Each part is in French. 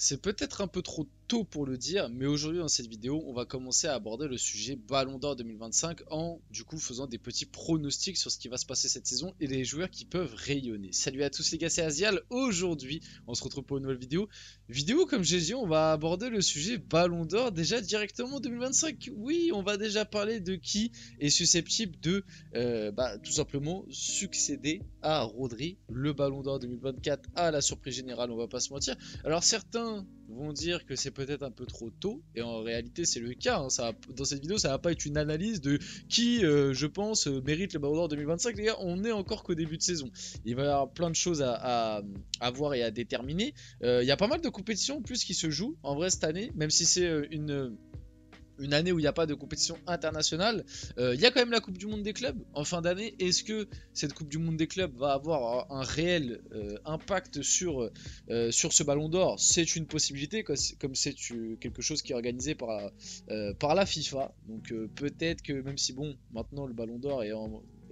C'est peut-être un peu trop tôt pour le dire, mais aujourd'hui dans cette vidéo, on va commencer à aborder le sujet Ballon d'Or 2025 en du coup faisant des petits pronostics sur ce qui va se passer cette saison et les joueurs qui peuvent rayonner. Salut à tous les gars, c'est Azial. Aujourd'hui, on se retrouve pour une nouvelle vidéo. Comme j'ai dit, on va aborder le sujet Ballon d'Or déjà directement 2025. Oui, on va déjà parler de qui est susceptible de tout simplement succéder à Rodri, le Ballon d'Or 2024 à la surprise générale, on va pas se mentir. Alors certains vont dire que c'est peut-être un peu trop tôt, et en réalité c'est le cas, hein. Dans cette vidéo ça va pas être une analyse de qui je pense mérite le Ballon d'Or 2025, les gars, on est encore qu'au début de saison. Il va y avoir plein de choses à voir et à déterminer. Il y a pas mal de compétitions en plus qui se jouent en vrai cette année, même si c'est une année où il n'y a pas de compétition internationale. Il y a quand même la Coupe du Monde des clubs en fin d'année. Est-ce que cette Coupe du Monde des clubs va avoir un réel impact sur ce Ballon d'Or? C'est une possibilité, comme c'est quelque chose qui est organisé par la FIFA. Donc peut-être que même si bon, maintenant le Ballon d'Or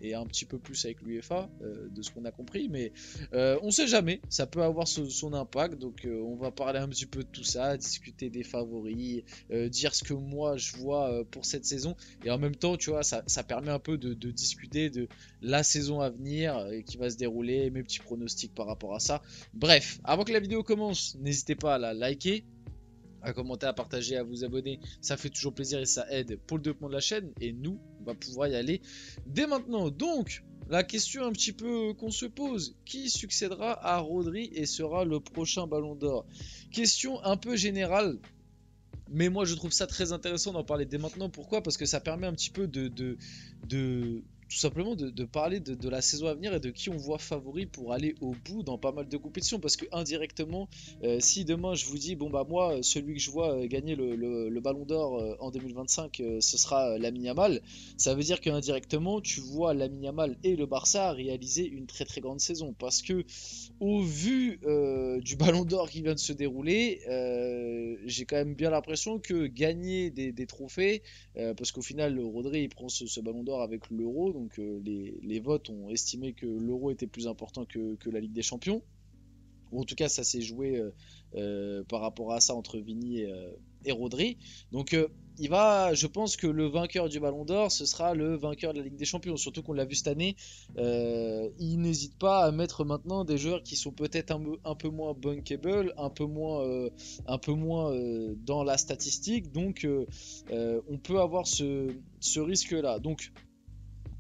est un petit peu plus avec l'UEFA, de ce qu'on a compris, mais on sait jamais, ça peut avoir son impact, donc on va parler un petit peu de tout ça, discuter des favoris, dire ce que moi je vois pour cette saison, et en même temps, tu vois, ça permet un peu de discuter de la saison à venir qui va se dérouler, mes petits pronostics par rapport à ça. Bref, avant que la vidéo commence, n'hésitez pas à la liker, à commenter, à partager, à vous abonner, ça fait toujours plaisir et ça aide pour le développement de la chaîne, et nous, on va pouvoir y aller dès maintenant. Donc, la question un petit peu qu'on se pose, qui succédera à Rodri et sera le prochain Ballon d'Or? Question un peu générale, mais moi je trouve ça très intéressant d'en parler dès maintenant. Pourquoi? Parce que ça permet un petit peu de tout simplement de parler de la saison à venir et de qui on voit favori pour aller au bout dans pas mal de compétitions. Parce que indirectement, si demain je vous dis, bon bah moi, celui que je vois gagner le Ballon d'Or en 2025, ce sera Lamine Yamal, ça veut dire qu'indirectement, tu vois Lamine Yamal et le Barça réaliser une très très grande saison. Parce que au vu du Ballon d'Or qui vient de se dérouler, j'ai quand même bien l'impression que gagner des trophées, parce qu'au final, Rodri il prend ce Ballon d'Or avec l'Euro, donc les votes ont estimé que l'Euro était plus important que la Ligue des Champions. Ou en tout cas, ça s'est joué par rapport à ça entre Vini et Rodri. Donc, je pense que le vainqueur du Ballon d'Or, ce sera le vainqueur de la Ligue des Champions. Surtout qu'on l'a vu cette année, il n'hésite pas à mettre maintenant des joueurs qui sont peut-être un peu moins bankable, un peu moins dans la statistique. Donc, on peut avoir ce risque-là. Donc,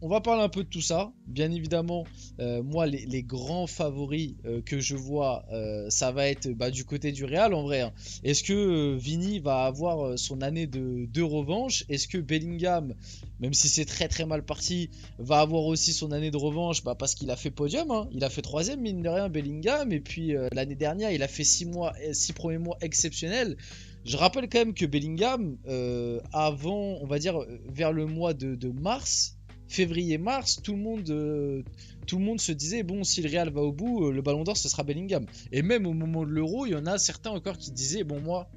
on va parler un peu de tout ça. Bien évidemment, moi, les grands favoris que je vois, ça va être du côté du Real en vrai, hein. Est-ce que Vini va avoir son année de revanche? Est-ce que Bellingham, même si c'est très très mal parti, va avoir aussi son année de revanche? Parce qu'il a fait podium, hein. Il a fait troisième, mine de rien, Bellingham. Et puis l'année dernière, il a fait 6 premiers mois exceptionnels. Je rappelle quand même que Bellingham, avant, on va dire, vers le mois de mars, février-mars, tout le monde se disait, bon, si le Real va au bout, le Ballon d'Or, ce sera Bellingham. Et même au moment de l'Euro, il y en a certains encore qui disaient, bon, moi,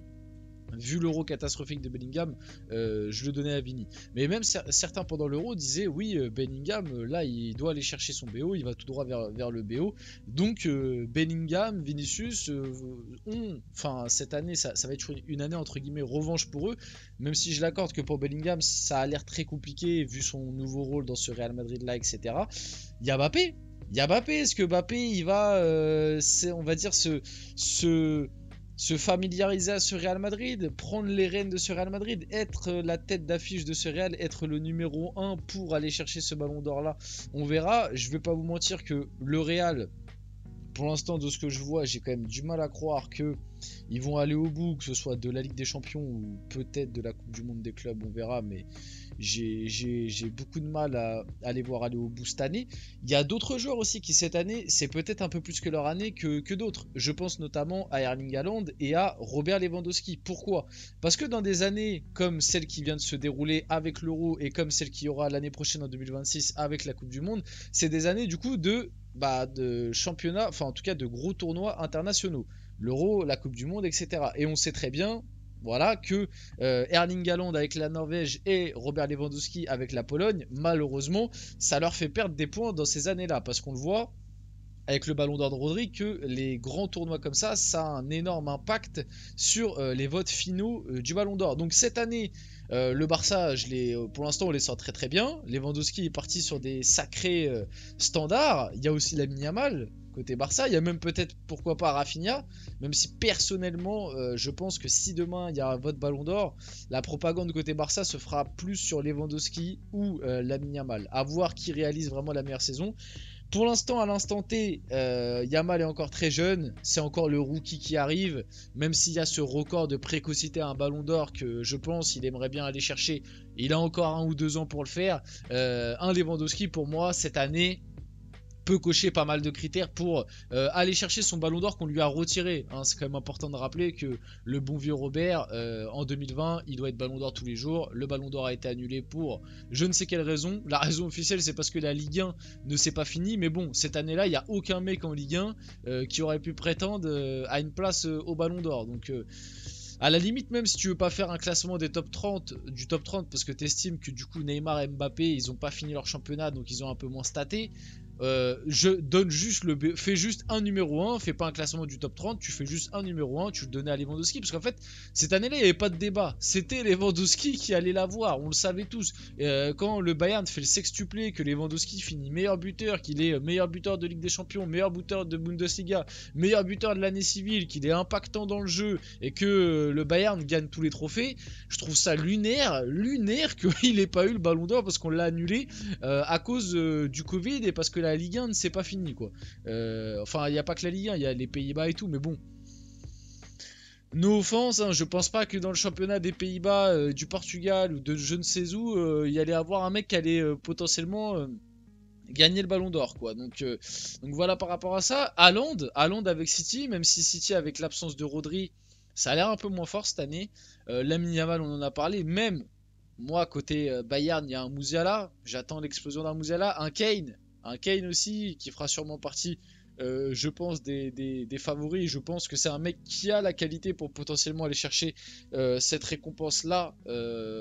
vu l'Euro catastrophique de Bellingham, je le donnais à Vini. Mais même certains pendant l'Euro disaient, oui, Bellingham, là, il doit aller chercher son BO, il va tout droit vers le BO. Donc, Bellingham, Vinicius, cette année, ça va être une année, entre guillemets, revanche pour eux. Même si je l'accorde que pour Bellingham, ça a l'air très compliqué, vu son nouveau rôle dans ce Real Madrid-là, etc. Il y a Mbappé. Est-ce que Mbappé, il va, on va dire, se familiariser à ce Real Madrid, prendre les rênes de ce Real Madrid, être la tête d'affiche de ce Real, être le numéro 1 pour aller chercher ce Ballon d'Or là? On verra. Je vais pas vous mentir que le Real, pour l'instant, de ce que je vois, j'ai quand même du mal à croire que ils vont aller au bout, que ce soit de la Ligue des Champions ou peut-être de la Coupe du Monde des clubs, on verra, mais j'ai beaucoup de mal à les voir aller au bout cette année. Il y a d'autres joueurs aussi qui cette année, c'est peut-être un peu plus que leur année que d'autres. Je pense notamment à Erling Haaland et à Robert Lewandowski. Pourquoi? Parce que dans des années comme celle qui vient de se dérouler avec l'Euro et comme celle qui aura l'année prochaine en 2026 avec la Coupe du Monde, c'est des années du coup de championnat, enfin en tout cas de gros tournois internationaux. L'Euro, la Coupe du Monde, etc. Et on sait très bien, voilà, que Erling Haaland avec la Norvège et Robert Lewandowski avec la Pologne, malheureusement, ça leur fait perdre des points dans ces années-là. Parce qu'on le voit, avec le Ballon d'Or de Rodri que les grands tournois comme ça a un énorme impact sur les votes finaux du Ballon d'Or. Donc cette année, le Barça, pour l'instant, on les sent très très bien. Lewandowski est parti sur des sacrés standards. Il y a aussi Lamine Yamal côté Barça. Il y a même peut-être, pourquoi pas, Rafinha. Même si personnellement, je pense que si demain il y a un vote Ballon d'Or, la propagande côté Barça se fera plus sur Lewandowski ou Lamine Yamal. À voir qui réalise vraiment la meilleure saison. Pour l'instant, à l'instant T, Yamal est encore très jeune, c'est encore le rookie qui arrive, même s'il y a ce record de précocité à un ballon d'or que je pense il aimerait bien aller chercher, il a encore 1 ou 2 ans pour le faire. Un Lewandowski pour moi cette année peut cocher pas mal de critères pour aller chercher son ballon d'or qu'on lui a retiré. Hein, c'est quand même important de rappeler que le bon vieux Robert, en 2020, il doit être ballon d'or tous les jours. Le ballon d'or a été annulé pour je ne sais quelle raison. La raison officielle, c'est parce que la Ligue 1 ne s'est pas finie. Mais bon, cette année-là, il n'y a aucun mec en Ligue 1 qui aurait pu prétendre à une place au ballon d'or. Donc à la limite, même si tu veux pas faire un classement des top 30, du top 30 parce que tu estimes que du coup Neymar et Mbappé ils ont pas fini leur championnat donc ils ont un peu moins staté, je donne juste fais juste un numéro 1, fais pas un classement du top 30, tu fais juste un numéro 1, tu le donnais à Lewandowski parce qu'en fait cette année-là il n'y avait pas de débat, c'était Lewandowski qui allait l'avoir, on le savait tous. Quand le Bayern fait le sextuplé, que Lewandowski finit meilleur buteur, qu'il est meilleur buteur de Ligue des Champions, meilleur buteur de Bundesliga, meilleur buteur de l'année civile, qu'il est impactant dans le jeu et que le Bayern gagne tous les trophées, je trouve ça lunaire qu'il ait pas eu le ballon d'or parce qu'on l'a annulé à cause du Covid et parce que la Ligue 1 ne s'est pas finie quoi. Enfin, il n'y a pas que la Ligue 1, il y a les Pays-Bas et tout, mais bon. No offense, hein, je pense pas que dans le championnat des Pays-Bas, du Portugal ou de je ne sais où, il y allait avoir un mec qui allait potentiellement gagner le ballon d'or quoi. Donc voilà par rapport à ça. Haaland avec City, même si City avec l'absence de Rodri, ça a l'air un peu moins fort cette année. Lamine Yamal, on en a parlé. Même moi côté Bayern, il y a un Musiala. J'attends l'explosion d'un Musiala, un Kane aussi qui fera sûrement partie. Je pense des favoris. Je pense que c'est un mec qui a la qualité pour potentiellement aller chercher cette récompense-là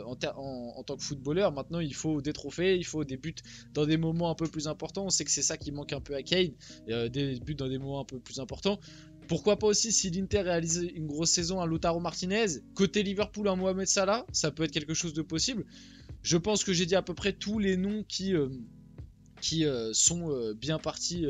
en tant que footballeur. Maintenant, il faut des trophées, il faut des buts dans des moments un peu plus importants. On sait que c'est ça qui manque un peu à Kane, des buts dans des moments un peu plus importants. Pourquoi pas aussi si l'Inter réalise une grosse saison, un Lautaro Martinez, côté Liverpool, un Mohamed Salah, ça peut être quelque chose de possible. Je pense que j'ai dit à peu près tous les noms qui sont bien partis.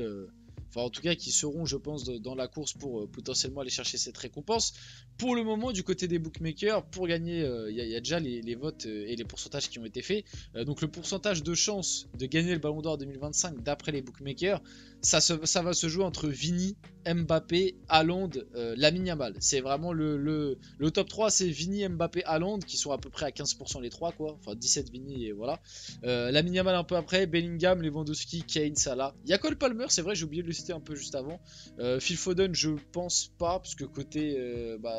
Enfin, en tout cas, qui seront, je pense, dans la course pour potentiellement aller chercher cette récompense. Pour le moment, du côté des bookmakers, pour gagner, il y a déjà les votes et les pourcentages qui ont été faits. Donc, le pourcentage de chance de gagner le Ballon d'Or 2025 d'après les bookmakers, ça va se jouer entre Vini, Mbappé, Haaland, Lamine Yamal. C'est vraiment le top 3, c'est Vini, Mbappé, Haaland, qui sont à peu près à 15% les 3, quoi. Enfin, 17 Vini et voilà. Lamine Yamal un peu après, Bellingham, Lewandowski, Kane, Salah. Il y a Cole Palmer, c'est vrai, j'ai oublié de le citer un peu juste avant. Phil Foden, je pense pas, parce que côté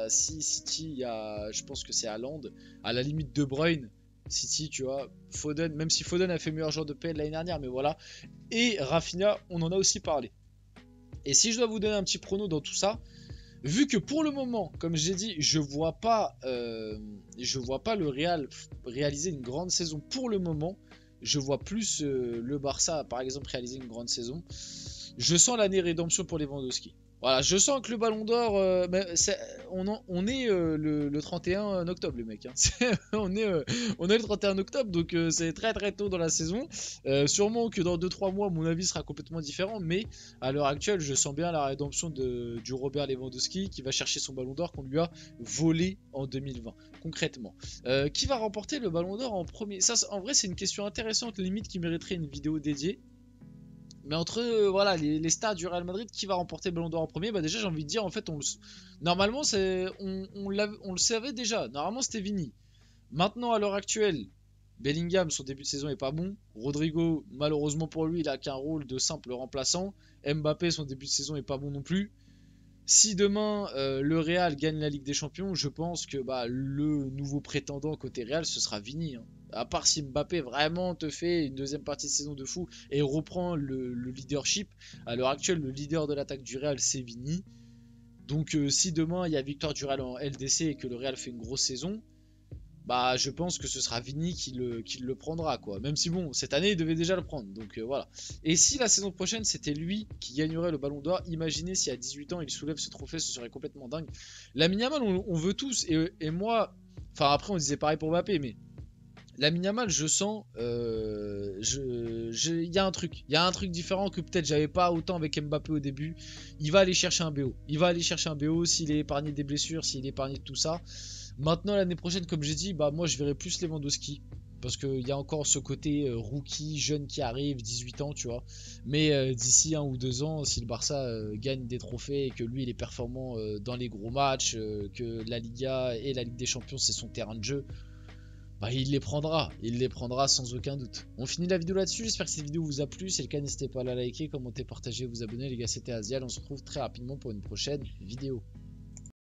si City, je pense que c'est Haaland. À la limite De Bruyne, City, tu vois. Foden, même si Foden a fait meilleur joueur de PL l'année dernière, mais voilà. Et Rafinha, on en a aussi parlé. Et si je dois vous donner un petit prono dans tout ça, vu que pour le moment, comme j'ai dit, je vois pas le Real réaliser une grande saison pour le moment. Je vois plus le Barça, par exemple, réaliser une grande saison. Je sens l'année rédemption pour Lewandowski. Voilà, je sens que le Ballon d'Or, on est le 31 octobre, les mecs. Hein. on est le 31 octobre, donc c'est très très tôt dans la saison. Sûrement que dans 2-3 mois, mon avis sera complètement différent, mais à l'heure actuelle, je sens bien la rédemption du Robert Lewandowski qui va chercher son Ballon d'Or qu'on lui a volé en 2020, concrètement. Qui va remporter le Ballon d'Or en premier? Ça, en vrai, c'est une question intéressante, limite qui mériterait une vidéo dédiée. Mais entre voilà les stars du Real Madrid, qui va remporter le Ballon d'Or en premier? Bah déjà j'ai envie de dire en fait normalement on le savait déjà. Normalement c'était Vini. Maintenant à l'heure actuelle, Bellingham son début de saison est pas bon. Rodrigo malheureusement pour lui il a qu'un rôle de simple remplaçant. Mbappé son début de saison est pas bon non plus. Si demain le Real gagne la Ligue des Champions, je pense que le nouveau prétendant côté Real ce sera Vini. Hein. À part si Mbappé vraiment te fait une deuxième partie de saison de fou et reprend le leadership. À l'heure actuelle, le leader de l'attaque du Real, c'est Vini. Donc si demain il y a victoire du Real en LDC et que le Real fait une grosse saison, bah je pense que ce sera Vini qui le prendra quoi. Même si bon, cette année il devait déjà le prendre, donc voilà. Et si la saison prochaine c'était lui qui gagnerait le Ballon d'Or, imaginez si à 18 ans il soulève ce trophée, ce serait complètement dingue. Lamine Yamal on veut tous, et moi, enfin après on disait pareil pour Mbappé, mais Lamine Yamal, je sens, il y a un truc différent que peut-être j'avais pas autant avec Mbappé au début. Il va aller chercher un BO, s'il est épargné des blessures, s'il est épargné de tout ça. Maintenant l'année prochaine, comme j'ai dit, bah moi je verrai plus Lewandowski. Parce qu'il y a encore ce côté rookie, jeune qui arrive, 18 ans, tu vois. Mais d'ici 1 ou 2 ans, si le Barça gagne des trophées et que lui il est performant dans les gros matchs, que la Liga et la Ligue des Champions c'est son terrain de jeu, bah, il les prendra sans aucun doute. On finit la vidéo là-dessus, j'espère que cette vidéo vous a plu, si c'est le cas n'hésitez pas à la liker, commenter, partager, vous abonner les gars, c'était Azial, on se retrouve très rapidement pour une prochaine vidéo.